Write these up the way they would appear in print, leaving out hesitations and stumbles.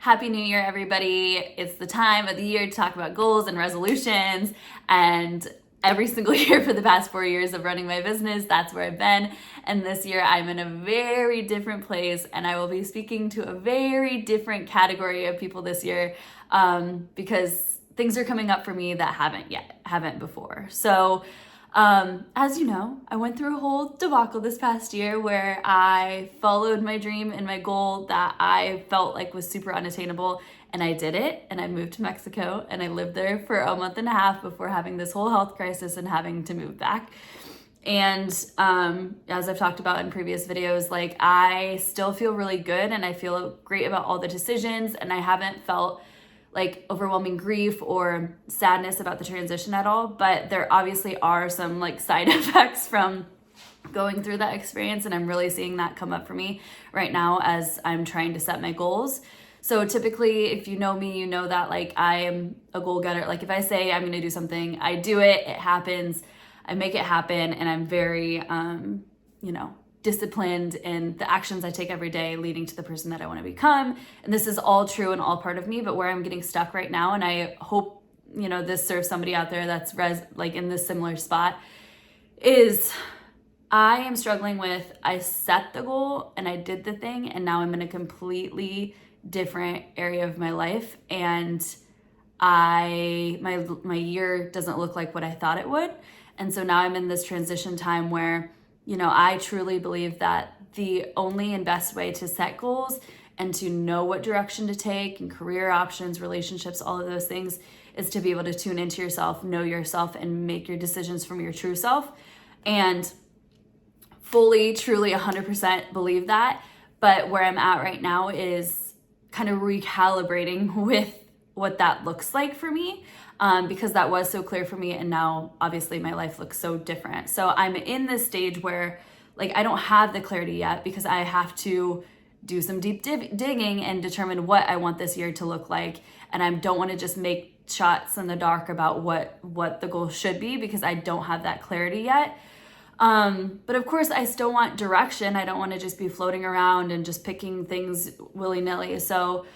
Happy New Year, everybody. It's the time of the year to talk about goals and resolutions. And every single year for the past 4 years of running my business, that's where I've been. And this year I'm in a very different place, and I will be speaking to a very different category of people this year because things are coming up for me that haven't before. So as you know, I went through a whole debacle this past year where I followed my dream and my goal that I felt like was super unattainable, and I did it, and I moved to Mexico, and I lived there for a month and a half before having this whole health crisis and having to move back. And as I've talked about in previous videos, like I still feel really good and I feel great about all the decisions, and I haven't felt like overwhelming grief or sadness about the transition at all, but there obviously are some like side effects from going through that experience, and I'm really seeing that come up for me right now as I'm trying to set my goals. So typically, if you know me, you know that like I am a goal getter. Like if I say I'm gonna do something, I do it, it happens, I make it happen, and I'm very, disciplined in the actions I take every day leading to the person that I want to become. And this is all true and all part of me, but where I'm getting stuck right now, and I hope, this serves somebody out there that's in this similar spot, is I am struggling with, I set the goal and I did the thing, and now I'm in a completely different area of my life, and my year doesn't look like what I thought it would. And so now I'm in this transition time where I truly believe that the only and best way to set goals and to know what direction to take and career options, relationships, all of those things is to be able to tune into yourself, know yourself, and make your decisions from your true self. And fully, truly, 100% believe that. But where I'm at right now is kind of recalibrating with what that looks like for me. Because that was so clear for me, and now obviously my life looks so different. So I'm in this stage where like I don't have the clarity yet because I have to do some deep digging and determine what I want this year to look like. And I don't want to just make shots in the dark about what the goal should be because I don't have that clarity yet. But of course I still want direction. I don't want to just be floating around and just picking things willy-nilly. So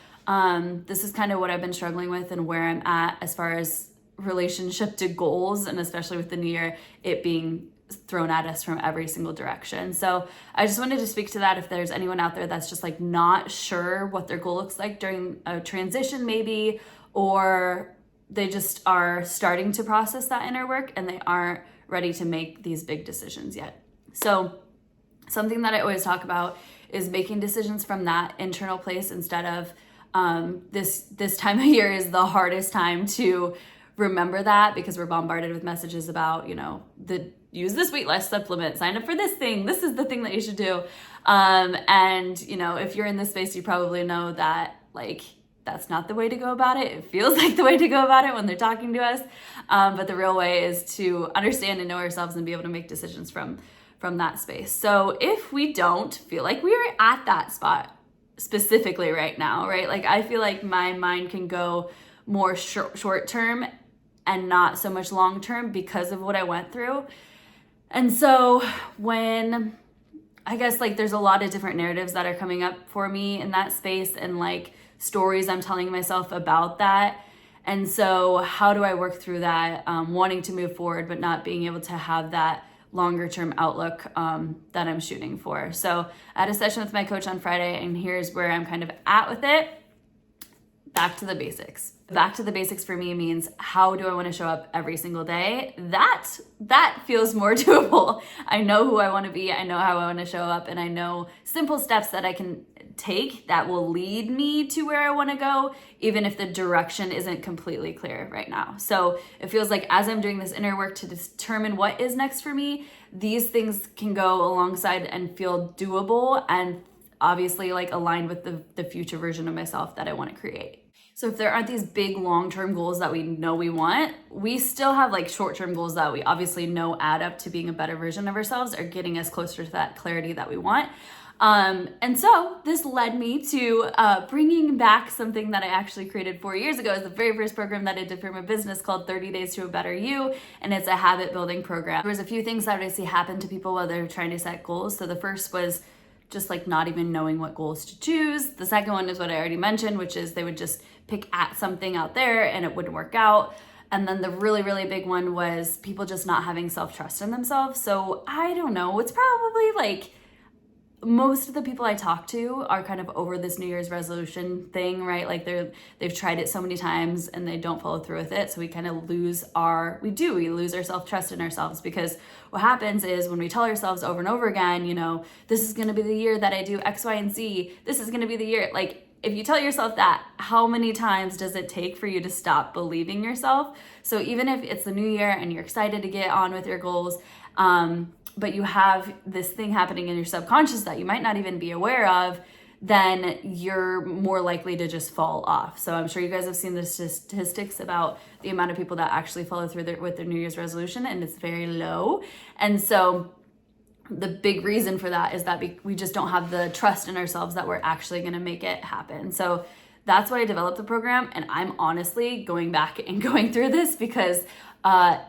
this is kind of what I've been struggling with and where I'm at as far as relationship to goals, and especially with the new year, it being thrown at us from every single direction. So I just wanted to speak to that if there's anyone out there that's just like not sure what their goal looks like during a transition maybe, or they just are starting to process that inner work and they aren't ready to make these big decisions yet. So something that I always talk about is making decisions from that internal place instead of this time of year is the hardest time to remember that because we're bombarded with messages about, use this weight loss supplement, sign up for this thing, this is the thing that you should do. If you're in this space, you probably know that that's not the way to go about it. It feels like the way to go about it when they're talking to us. But the real way is to understand and know ourselves and be able to make decisions from that space. So if we don't feel like we are at that spot, specifically right now, right? Like I feel like my mind can go more short term and not so much long term because of what I went through. And so when I guess there's a lot of different narratives that are coming up for me in that space and stories I'm telling myself about that. And so how do I work through that, wanting to move forward, but not being able to have that longer term outlook that I'm shooting for. So I had a session with my coach on Friday, and here's where I'm kind of at with it. Back to the basics. Back to the basics for me means, how do I want to show up every single day? That feels more doable. I know who I want to be. I know how I want to show up, and I know simple steps that I can take that will lead me to where I want to go, even if the direction isn't completely clear right now. So it feels like as I'm doing this inner work to determine what is next for me, these things can go alongside and feel doable and obviously aligned with the future version of myself that I want to create. So if there aren't these big long-term goals that we know we want, we still have short-term goals that we obviously know add up to being a better version of ourselves or getting us closer to that clarity that we want. And so this led me to bringing back something that I actually created 4 years ago. It's the very first program that I did for my business called 30 Days to a Better You, and it's a habit building program. There was a few things that I see happen to people while they're trying to set goals. So the first was just like not even knowing what goals to choose. The second one is what I already mentioned, which is they would just pick at something out there and it wouldn't work out. And then the really, really big one was people just not having self-trust in themselves. So I don't know, it's probably like most of the people I talk to are kind of over this New Year's resolution thing, right? Like they've tried it so many times and they don't follow through with it. So we kind of lose our self-trust in ourselves, because what happens is when we tell ourselves over and over again, you know, this is going to be the year that I do X, Y, and Z. This is going to be the year. Like, if you tell yourself that, how many times does it take for you to stop believing yourself? So even if it's the new year and you're excited to get on with your goals, but you have this thing happening in your subconscious that you might not even be aware of, then you're more likely to just fall off. So I'm sure you guys have seen the statistics about the amount of people that actually follow through with their New Year's resolution, and it's very low. And so the big reason for that is that we just don't have the trust in ourselves that we're actually going to make it happen. So that's why I developed the program. And I'm honestly going back and going through this because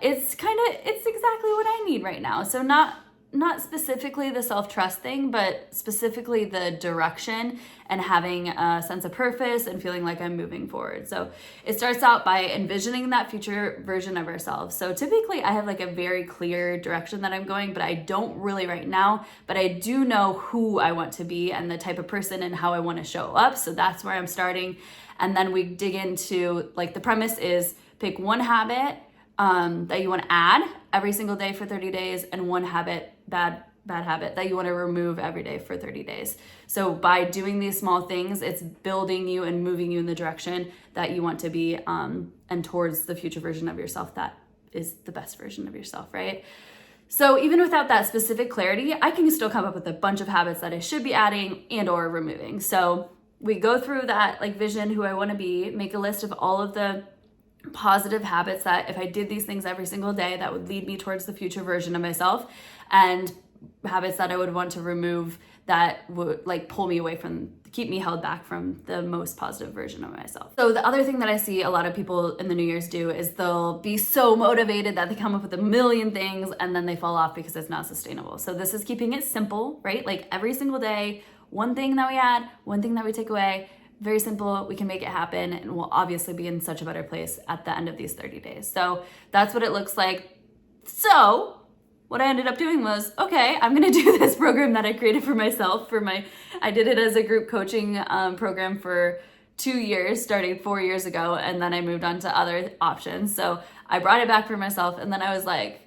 it's exactly what I need right now. So not specifically the self-trust thing, but specifically the direction and having a sense of purpose and feeling like I'm moving forward. So it starts out by envisioning that future version of ourselves. So typically I have like a very clear direction that I'm going, but I don't really right now, but I do know who I want to be and the type of person and how I want to show up. So that's where I'm starting. And then we dig into, like, the premise is pick one habit that you want to add every single day for 30 days and one habit, bad habit, that you want to remove every day for 30 days. So by doing these small things, it's building you and moving you in the direction that you want to be, and towards the future version of yourself that is the best version of yourself, right? So even without that specific clarity, I can still come up with a bunch of habits that I should be adding and or removing. So we go through that, like, vision, who I want to be, make a list of all of the positive habits that if I did these things every single day, that would lead me towards the future version of myself, and habits that I would want to remove that would, like, pull me away from, keep me held back from the most positive version of myself. So the other thing that I see a lot of people in the New Year's do is they'll be so motivated that they come up with a million things and then they fall off because it's not sustainable. So this is keeping it simple, right? Like, every single day, one thing that we add, one thing that we take away. Very simple, we can make it happen, and we'll obviously be in such a better place at the end of these 30 days. So that's what it looks like. So what I ended up doing was, okay, I'm gonna do this program that I created for myself. I did it as a group coaching program for 2 years, starting 4 years ago, and then I moved on to other options. So I brought it back for myself, and then I was like,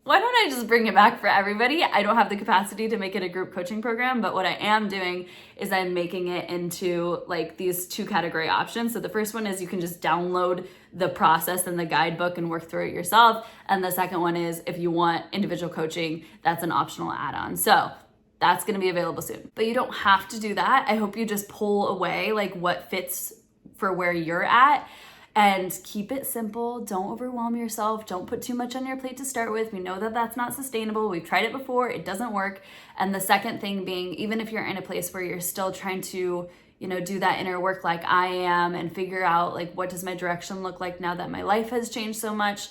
why don't I just bring it back for everybody? I don't have the capacity to make it a group coaching program, but what I am doing is I'm making it into, like, these 2 category options. So the first one is you can just download the process and the guidebook and work through it yourself. And the second one is if you want individual coaching, that's an optional add-on. So that's going to be available soon. But you don't have to do that. I hope you just pull away, like, what fits for where you're at. And keep it simple. Don't overwhelm yourself. Don't put too much on your plate to start with. We know that that's not sustainable. We've tried it before. It doesn't work. And the second thing being, even if you're in a place where you're still trying to, you know, do that inner work like I am and figure out, like, what does my direction look like now that my life has changed so much,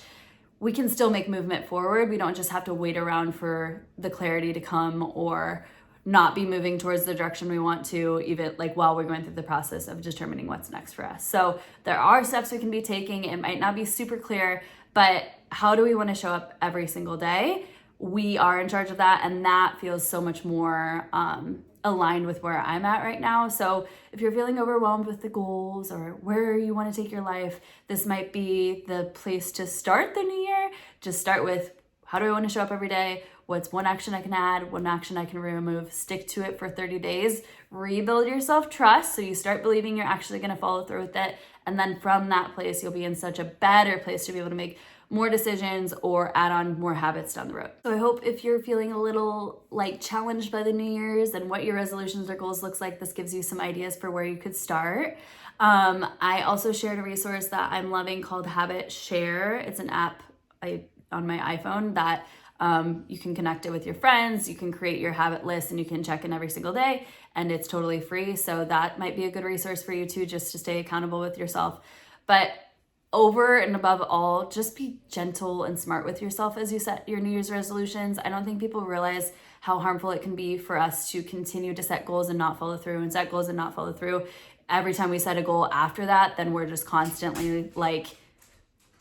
we can still make movement forward. We don't just have to wait around for the clarity to come or not be moving towards the direction we want to, even, like, while we're going through the process of determining what's next for us. So there are steps we can be taking. It might not be super clear, but how do we want to show up every single day? We are in charge of that, and that feels so much more aligned with where I'm at right now. So if you're feeling overwhelmed with the goals or where you want to take your life, this might be the place to start the new year. Just start with, how do I want to show up every day? What's one action I can add, one action I can remove? Stick to it for 30 days. Rebuild your self-trust so you start believing you're actually going to follow through with it. And then from that place, you'll be in such a better place to be able to make more decisions or add on more habits down the road. So I hope if you're feeling a little, like, challenged by the New Year's and what your resolutions or goals looks like, this gives you some ideas for where you could start. I also shared a resource that I'm loving called Habit Share. It's an app on my iPhone that you can connect it with your friends, you can create your habit list, and you can check in every single day, and it's totally free. So that might be a good resource for you too, just to stay accountable with yourself. But over and above all, just be gentle and smart with yourself as you set your New Year's resolutions. I don't think people realize how harmful it can be for us to continue to set goals and not follow through and set goals and not follow through. Every time we set a goal after that, then we're just constantly like,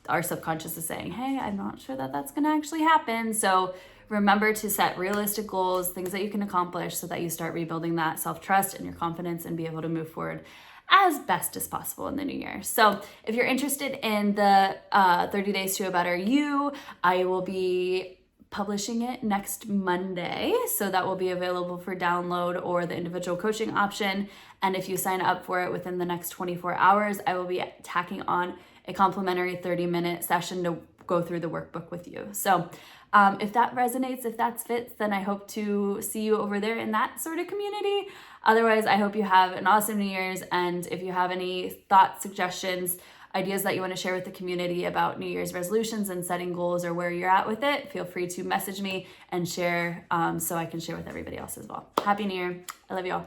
our subconscious is saying, hey, I'm not sure that that's going to actually happen. So remember to set realistic goals, things that you can accomplish, so that you start rebuilding that self-trust and your confidence and be able to move forward as best as possible in the new year. So if you're interested in the 30 Days to a Better You, I will be publishing it next Monday. So that will be available for download or the individual coaching option. And if you sign up for it within the next 24 hours, I will be tacking on a complimentary 30-minute session to go through the workbook with you. So if that resonates, if that fits, then I hope to see you over there in that sort of community. Otherwise, I hope you have an awesome New Year's. And if you have any thoughts, suggestions, ideas that you want to share with the community about New Year's resolutions and setting goals or where you're at with it, feel free to message me and share so I can share with everybody else as well. Happy New Year. I love you all.